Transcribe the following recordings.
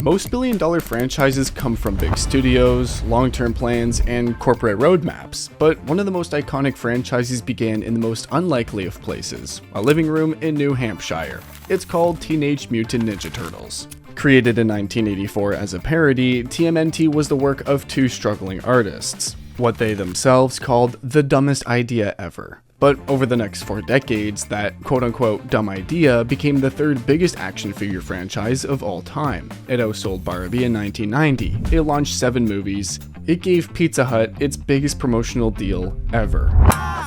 Most billion-dollar franchises come from big studios, long-term plans, and corporate roadmaps, but one of the most iconic franchises began in the most unlikely of places, a living room in New Hampshire. It's called Teenage Mutant Ninja Turtles. Created in 1984 as a parody, TMNT was the work of two struggling artists, what they themselves called the dumbest idea ever. But over the next 4 decades, that quote-unquote dumb idea became the third biggest action figure franchise of all time. It outsold Barbie in 1990. It launched 7 movies. It gave Pizza Hut its biggest promotional deal ever.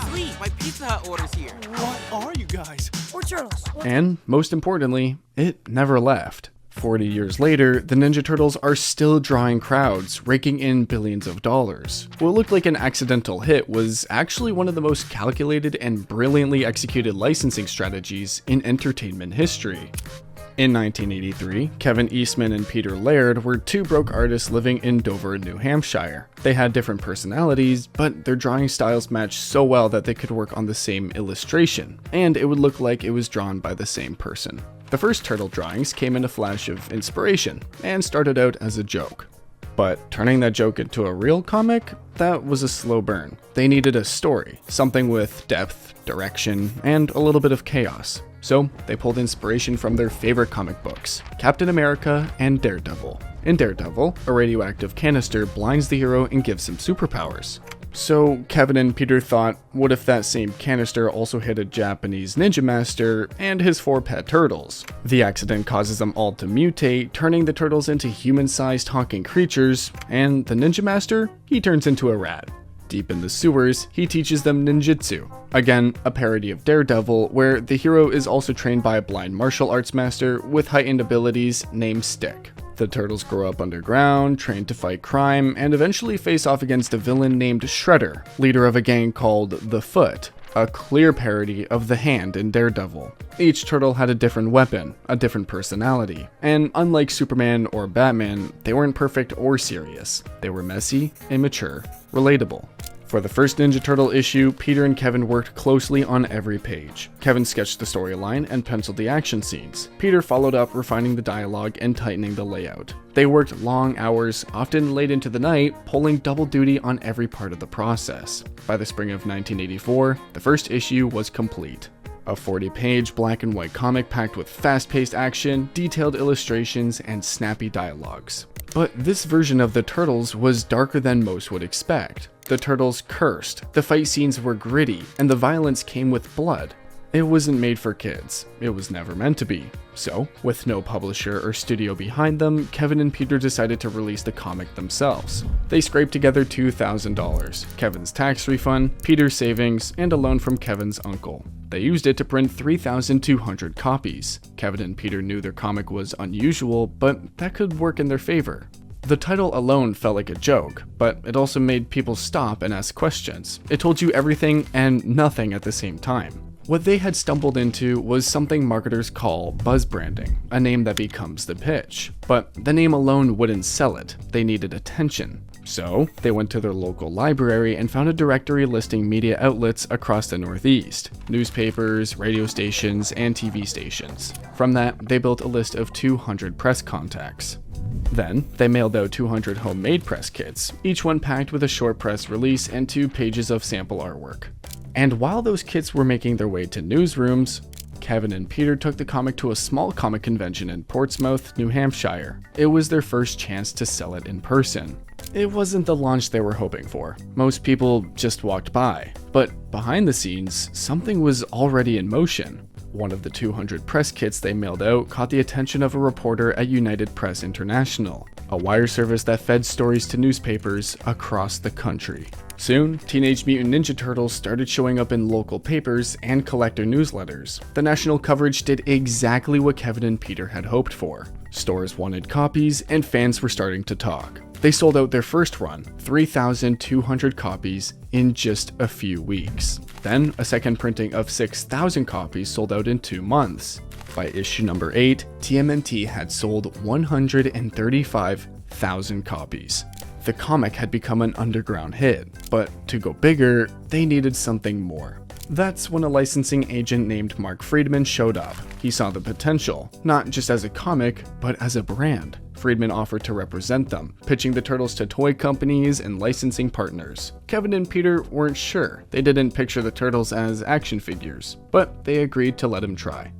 Please, my Pizza Hut order's here. What are you guys? We're turtles. And most importantly, it never left. 40 years later, the Ninja Turtles are still drawing crowds, raking in billions of dollars. What looked like an accidental hit was actually one of the most calculated and brilliantly executed licensing strategies in entertainment history. In 1983, Kevin Eastman and Peter Laird were 2 broke artists living in Dover, New Hampshire. They had different personalities, but their drawing styles matched so well that they could work on the same illustration, and it would look like it was drawn by the same person. The first turtle drawings came in a flash of inspiration, and started out as a joke. But turning that joke into a real comic, that was a slow burn. They needed a story, something with depth, direction, and a little bit of chaos. So they pulled inspiration from their favorite comic books, Captain America and Daredevil. In Daredevil, a radioactive canister blinds the hero and gives him superpowers. So Kevin and Peter thought, what if that same canister also hit a Japanese ninja master and his 4 pet turtles? The accident causes them all to mutate, turning the turtles into human-sized talking creatures, and the ninja master, he turns into a rat. Deep in the sewers, he teaches them ninjutsu. Again, a parody of Daredevil, where the hero is also trained by a blind martial arts master with heightened abilities named Stick. The turtles grow up underground, train to fight crime, and eventually face off against a villain named Shredder, leader of a gang called The Foot, a clear parody of the Hand in Daredevil. Each turtle had a different weapon, a different personality, and unlike Superman or Batman, they weren't perfect or serious. They were messy, immature, relatable. For the first Ninja Turtle issue, Peter and Kevin worked closely on every page. Kevin sketched the storyline and penciled the action scenes. Peter followed up, refining the dialogue and tightening the layout. They worked long hours, often late into the night, pulling double duty on every part of the process. By the spring of 1984, the first issue was complete. A 40-page black and white comic packed with fast-paced action, detailed illustrations, and snappy dialogues. But this version of the Turtles was darker than most would expect. The Turtles cursed, the fight scenes were gritty, and the violence came with blood. It wasn't made for kids. It was never meant to be. So, with no publisher or studio behind them, Kevin and Peter decided to release the comic themselves. They scraped together $2,000, Kevin's tax refund, Peter's savings, and a loan from Kevin's uncle. They used it to print 3,200 copies. Kevin and Peter knew their comic was unusual, but that could work in their favor. The title alone felt like a joke, but it also made people stop and ask questions. It told you everything and nothing at the same time. What they had stumbled into was something marketers call buzz branding, a name that becomes the pitch. But the name alone wouldn't sell it. They needed attention. So they went to their local library and found a directory listing media outlets across the Northeast, newspapers, radio stations, and TV stations. From that, they built a list of 200 press contacts. Then, they mailed out 200 homemade press kits, each one packed with a short press release and 2 pages of sample artwork. And while those kits were making their way to newsrooms, Kevin and Peter took the comic to a small comic convention in Portsmouth, New Hampshire. It was their first chance to sell it in person. It wasn't the launch they were hoping for. Most people just walked by. But behind the scenes, something was already in motion. One of the 200 press kits they mailed out caught the attention of a reporter at United Press International, a wire service that fed stories to newspapers across the country. Soon, Teenage Mutant Ninja Turtles started showing up in local papers and collector newsletters. The national coverage did exactly what Kevin and Peter had hoped for. Stores wanted copies, and fans were starting to talk. They sold out their first run, 3,200 copies, in just a few weeks. Then, a second printing of 6,000 copies sold out in 2 months. By issue number 8, TMNT had sold 135,000 copies. The comic had become an underground hit, but to go bigger, they needed something more. That's when a licensing agent named Mark Friedman showed up. He saw the potential, not just as a comic, but as a brand. Friedman offered to represent them, pitching the Turtles to toy companies and licensing partners. Kevin and Peter weren't sure. They didn't picture the Turtles as action figures, but they agreed to let him try.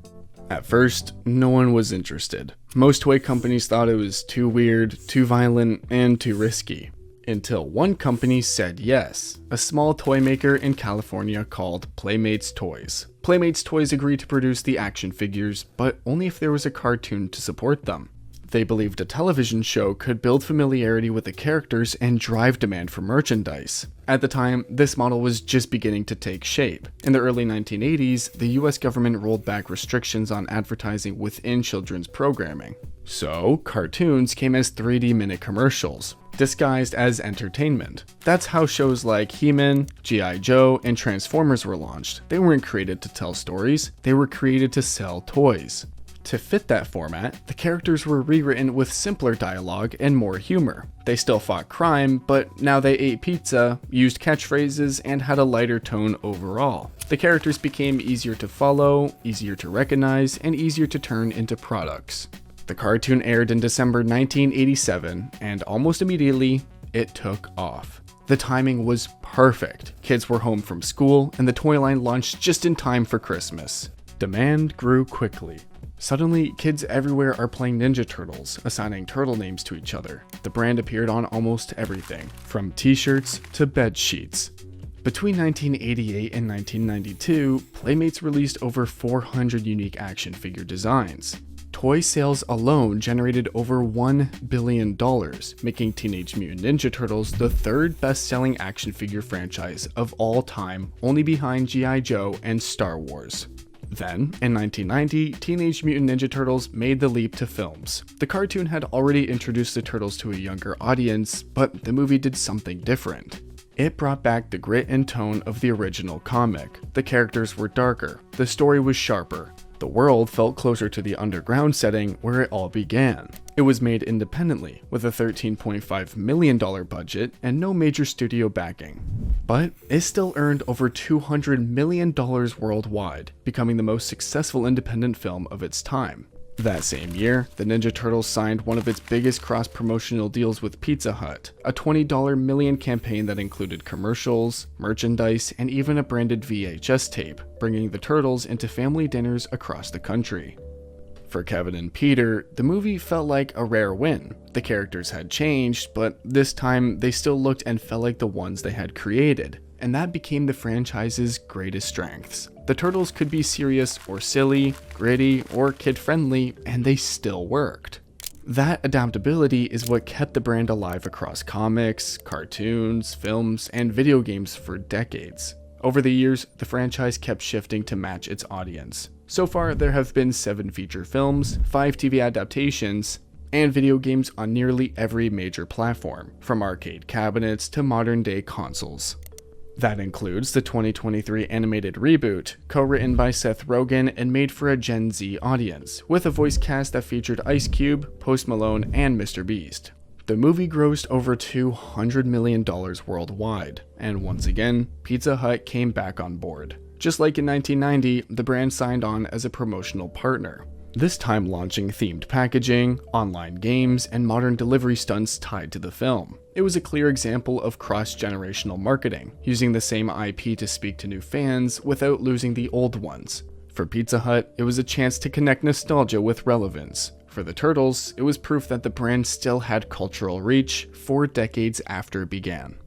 At first, no one was interested. Most toy companies thought it was too weird, too violent, and too risky. Until one company said yes, a small toy maker in California called Playmates Toys. Playmates Toys agreed to produce the action figures, but only if there was a cartoon to support them. They believed a television show could build familiarity with the characters and drive demand for merchandise. At the time, this model was just beginning to take shape. In the early 1980s, the US government rolled back restrictions on advertising within children's programming. So, cartoons came as 3D minute commercials, disguised as entertainment. That's how shows like He-Man, G.I. Joe, and Transformers were launched. They weren't created to tell stories, they were created to sell toys. To fit that format, the characters were rewritten with simpler dialogue and more humor. They still fought crime, but now they ate pizza, used catchphrases, and had a lighter tone overall. The characters became easier to follow, easier to recognize, and easier to turn into products. The cartoon aired in December 1987, and almost immediately, it took off. The timing was perfect. Kids were home from school, and the toy line launched just in time for Christmas. Demand grew quickly. Suddenly, kids everywhere are playing Ninja Turtles, assigning turtle names to each other. The brand appeared on almost everything, from t-shirts to bed sheets. Between 1988 and 1992, Playmates released over 400 unique action figure designs. Toy sales alone generated over $1 billion, making Teenage Mutant Ninja Turtles the third best-selling action figure franchise of all time, only behind G.I. Joe and Star Wars. Then, in 1990, Teenage Mutant Ninja Turtles made the leap to films. The cartoon had already introduced the Turtles to a younger audience, but the movie did something different. It brought back the grit and tone of the original comic. The characters were darker, the story was sharper. The world felt closer to the underground setting where it all began. It was made independently, with a $13.5 million budget and no major studio backing. But it still earned over $200 million worldwide, becoming the most successful independent film of its time. That same year, the Ninja Turtles signed one of its biggest cross-promotional deals with Pizza Hut, a $20 million campaign that included commercials, merchandise, and even a branded VHS tape, bringing the Turtles into family dinners across the country. For Kevin and Peter, the movie felt like a rare win. The characters had changed, but this time they still looked and felt like the ones they had created, and that became the franchise's greatest strengths. The Turtles could be serious or silly, gritty or kid-friendly, and they still worked. That adaptability is what kept the brand alive across comics, cartoons, films, and video games for decades. Over the years, the franchise kept shifting to match its audience. So far, there have been 7 feature films, 5 TV adaptations, and video games on nearly every major platform, from arcade cabinets to modern-day consoles. That includes the 2023 animated reboot, co-written by Seth Rogen and made for a Gen Z audience, with a voice cast that featured Ice Cube, Post Malone, and Mr. Beast. The movie grossed over $200 million worldwide, and once again, Pizza Hut came back on board. Just like in 1990, the brand signed on as a promotional partner, this time launching themed packaging, online games, and modern delivery stunts tied to the film. It was a clear example of cross-generational marketing, using the same IP to speak to new fans without losing the old ones. For Pizza Hut, it was a chance to connect nostalgia with relevance. For the Turtles, it was proof that the brand still had cultural reach 4 decades after it began.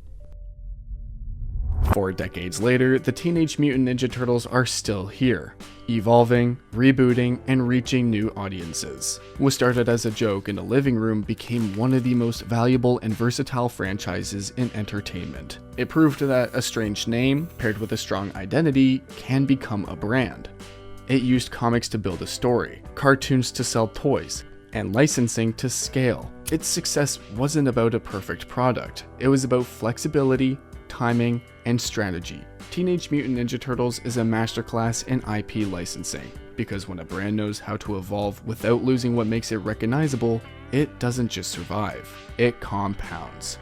4 decades later, the Teenage Mutant Ninja Turtles are still here, evolving, rebooting, and reaching new audiences. What started as a joke in a living room became one of the most valuable and versatile franchises in entertainment. It proved that a strange name, paired with a strong identity, can become a brand. It used comics to build a story, cartoons to sell toys, and licensing to scale. Its success wasn't about a perfect product, it was about flexibility, timing, and strategy. Teenage Mutant Ninja Turtles is a masterclass in IP licensing, because when a brand knows how to evolve without losing what makes it recognizable, it doesn't just survive, it compounds.